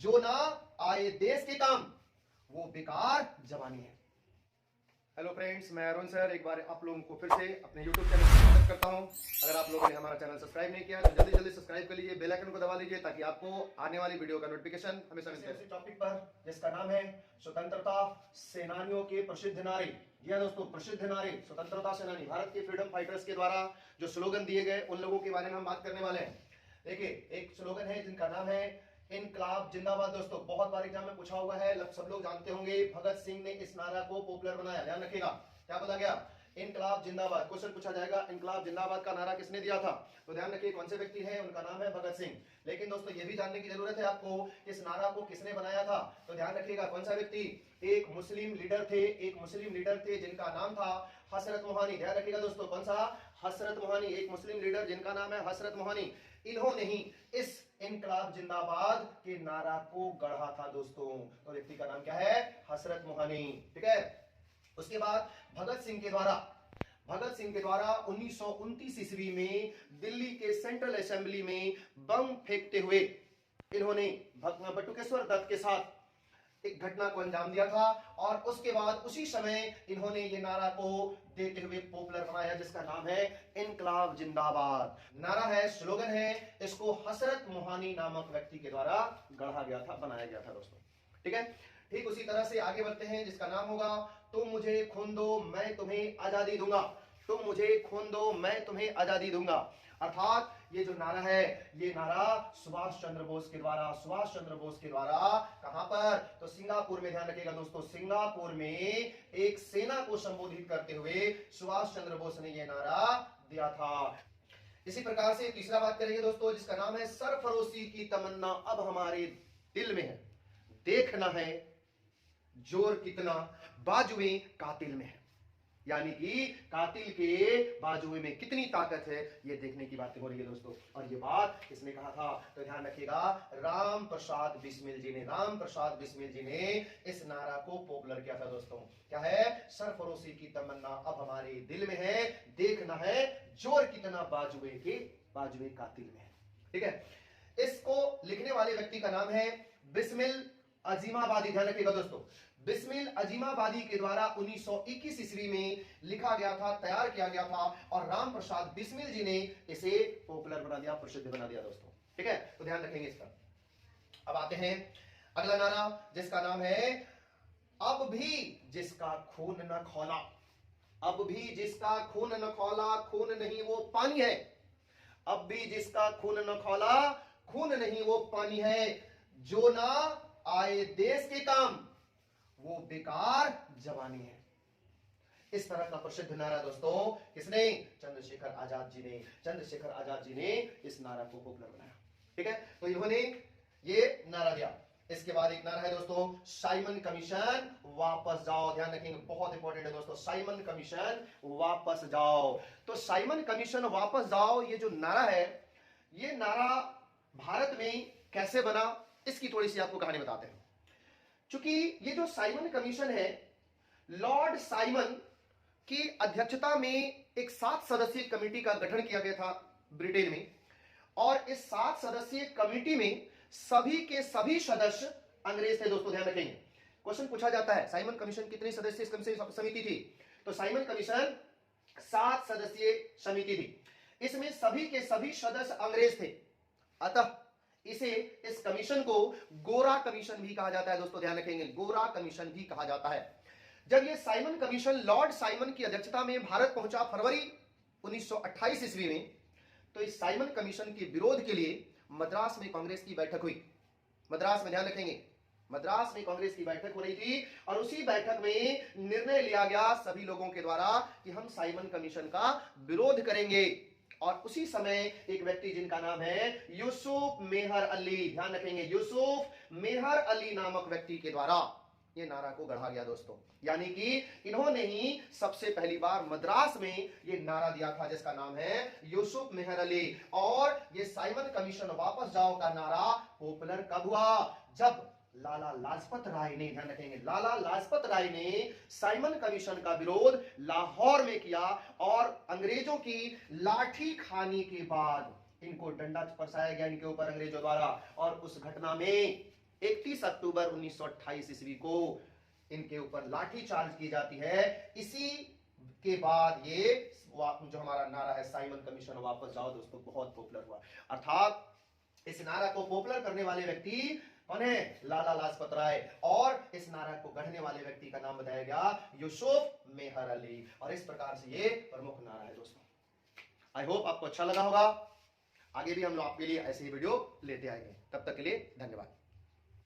जो ना आए देश के काम, वो बेकार जवानी है। हेलो फ्रेंड्स, मैं अरुण सर एक बार आप लोगों को फिर से अपने YouTube चैनल पर स्वागत करता हूं। अगर आप लोगों ने हमारा चैनल सब्सक्राइब नहीं किया तो जल्दी जल्दी सब्सक्राइब कर लीजिए, बेल आइकन को दबा लीजिए ताकि आपको आने वाली वीडियो का नोटिफिकेशन हमेशा मिलता रहे। टॉपिक पर जिसका नाम है स्वतंत्रता सेनानियों के प्रसिद्ध नारे। जी हाँ दोस्तों, प्रसिद्ध नारे, स्वतंत्रता सेनानी, भारत के फ्रीडम फाइटर्स के द्वारा जो स्लोगन दिए गए उन लोगों के बारे में हम बात करने वाले हैं। देखिए, एक स्लोगन है जिनका नाम है इनकलाब जिंदाबाद। दोस्तों, बहुत बार एग्जाम में पूछा हुआ है, सब लोग जानते होंगे। भगत सिंह ने इस नारा को पॉपुलर बनाया, ध्यान रखिएगा। क्या बोला गया? इनकलाब जिंदाबाद। क्वेश्चन पूछा जाएगा इनकलाब जिंदाबाद का नारा किसने दिया था, तो ध्यान रखिए कौन से व्यक्ति है, उनका नाम है भगत सिंह। लेकिन दोस्तों ये भी जानने की जरूरत है आपको, इस नारा को किसने बनाया था, तो ध्यान रखिएगा कौन सा व्यक्ति, एक मुस्लिम लीडर थे, एक मुस्लिम लीडर थे जिनका नाम था हसरत मोहानी। ध्यान रखिएगा दोस्तों, कौन सा? हसरत मोहानी, एक मुस्लिम लीडर जिनका नाम है हसरत मोहानी। इन्होंने ही इस इनकलाब जिंदाबाद के नारा को गढ़ा था दोस्तों। तो व्यक्ति का नाम क्या है? हसरत मोहानी। ठीक है। उसके बाद भगत सिंह के द्वारा 1929 ईस्वी में दिल्ली के सेंट्रल असेंबली में बम फेंकते हुए इन्होंने बटुकेश्वर दत्त के साथ एक घटना को अंजाम दिया था और उसके बाद उसी समय इन्होंने ये नारा को देते हुए पॉपुलर बनाया जिसका नाम है इनकलाब जिंदाबाद। नारा है, स्लोगन है, इसको हसरत मोहानी नामक व्यक्ति के द्वारा गढ़ा गया था, बनाया गया था दोस्तों। ठीक है। ठीक उसी तरह से आगे बढ़ते हैं जिसका नाम होगा तुम मुझे खून दो मैं तुम्हें आजादी दूंगा। तुम मुझे खून दो मैं तुम्हें आजादी दूंगा। अर्थात ये जो नारा है, ये नारा सुभाष चंद्र बोस के द्वारा कहां पर, तो सिंगापुर में। ध्यान रखिएगा दोस्तों, सिंगापुर में एक सेना को संबोधित करते हुए सुभाष चंद्र बोस ने यह नारा दिया था। इसी प्रकार से तीसरा बात करेंगे दोस्तों जिसका नाम है सरफरोशी की तमन्ना अब हमारे दिल में है, देखना है जोर कितना बाजुए कातिल में है। यानी कि कातिल के बाजुए में कितनी ताकत है, ये देखने की बात हो रही है दोस्तों। और ये बात किसने कहा था, तो ध्यान रखिएगा राम प्रसाद बिस्मिल जी ने इस नारा को पॉपुलर किया था दोस्तों। क्या है? सरफरोशी की तमन्ना अब हमारे दिल में है, देखना है जोर कितना बाजुए कातिल में है। ठीक है। इसको लिखने वाले व्यक्ति का नाम है बिस्मिल अजीमाबादी। ध्यान रखिएगा दोस्तों, बिस्मिल अजीमाबादी के द्वारा 1921 ईस्वी में लिखा गया था, तैयार किया गया था और राम प्रसाद बिस्मिल जी ने इसे पॉपुलर बना दिया, प्रसिद्ध बना दिया दोस्तों। ठीक है, तो ध्यान रखेंगे इसका। अब आते हैं अगला नारा जिसका नाम है अब भी जिसका खून न खौला। अब भी जिसका खून न खौला, खून नहीं वो पानी है। अब भी जिसका खून न खौला, खून नहीं वो पानी है। जो ना आए देश के काम, वो बेकार जवानी है। इस तरह का प्रसिद्ध नारा दोस्तों किसने? चंद्रशेखर आजाद जी ने इस नारा को पॉपुलर बनाया। ठीक है, तो इन्होंने ये नारा दिया। इसके बाद एक नारा है दोस्तों साइमन कमीशन वापस जाओ। ध्यान रखेंगे, बहुत इंपॉर्टेंट है दोस्तों, साइमन कमीशन वापस जाओ। तो साइमन कमीशन वापस जाओ, ये जो नारा है, ये नारा भारत में कैसे बना, इसकी थोड़ी सी आपको कहानी बताते हैं। चूंकि ये जो साइमन कमीशन है, लॉर्ड साइमन की अध्यक्षता में एक 7 सदस्यीय कमेटी का गठन किया गया था ब्रिटेन में। और इस 7 सदस्यीय कमेटी में सभी के सभी सदस्य अंग्रेज थे दोस्तों। ध्यान रखेंगे, क्वेश्चन पूछा जाता है साइमन कमीशन कितनी सदस्यीय समिति थी, तो साइमन कमीशन 7 सदस्यीय समिति थी। इसमें सभी के सभी सदस्य अंग्रेज थे। अतः इस कमीशन को गोरा कमीशन भी कहा जाता है दोस्तों। ध्यान रखेंगे, गोरा कमीशन भी कहा जाता है। जब यह साइमन कमीशन लॉर्ड साइमन की अध्यक्षता में भारत पहुंचा फरवरी 1928 ईस्वी में, तो इस साइमन कमीशन के विरोध के लिए मद्रास में कांग्रेस की बैठक हुई। मद्रास में, ध्यान रखेंगे, मद्रास में कांग्रेस की बैठक हो रही थी और उसी बैठक में निर्णय लिया गया सभी लोगों के द्वारा कि हम साइमन कमीशन का विरोध करेंगे। और उसी समय एक व्यक्ति जिनका नाम है यूसुफ मेहर अली, ध्यान रखेंगे, यूसुफ मेहर अली नामक व्यक्ति के द्वारा ये नारा को गढ़ा गया दोस्तों। यानी कि इन्होंने ही सबसे पहली बार मद्रास में ये नारा दिया था जिसका नाम है यूसुफ मेहर अली। और ये साइमन कमीशन वापस जाओ का नारा पॉपुलर कब हुआ? जब लाला लाजपत राय ने, ध्यान रखेंगे, लाला लाजपत राय ने साइमन कमीशन का विरोध लाहौर में किया और अंग्रेजों की लाठी खाने के बाद इनको डंडा बरसाया गया इनके ऊपर अंग्रेजों द्वारा। और उस घटना में 31 अक्टूबर 1928 ईस्वी को इनके ऊपर लाठी चार्ज की जाती है। इसी के बाद ये जो हमारा नारा है साइमन कमीशन वापस जाओ दोस्तों, बहुत पॉपुलर हुआ। अर्थात इस नारा को पॉपुलर करने वाले व्यक्ति कौन है? लाला लाजपत राय। और इस नारा को गढ़ने वाले व्यक्ति का नाम बताया गया यूसुफ मेहर अली। और इस प्रकार से ये प्रमुख नारा है दोस्तों। आई होप आपको अच्छा लगा होगा। आगे भी हम लोग आपके लिए ऐसे ही वीडियो लेते आएंगे। तब तक के लिए धन्यवाद।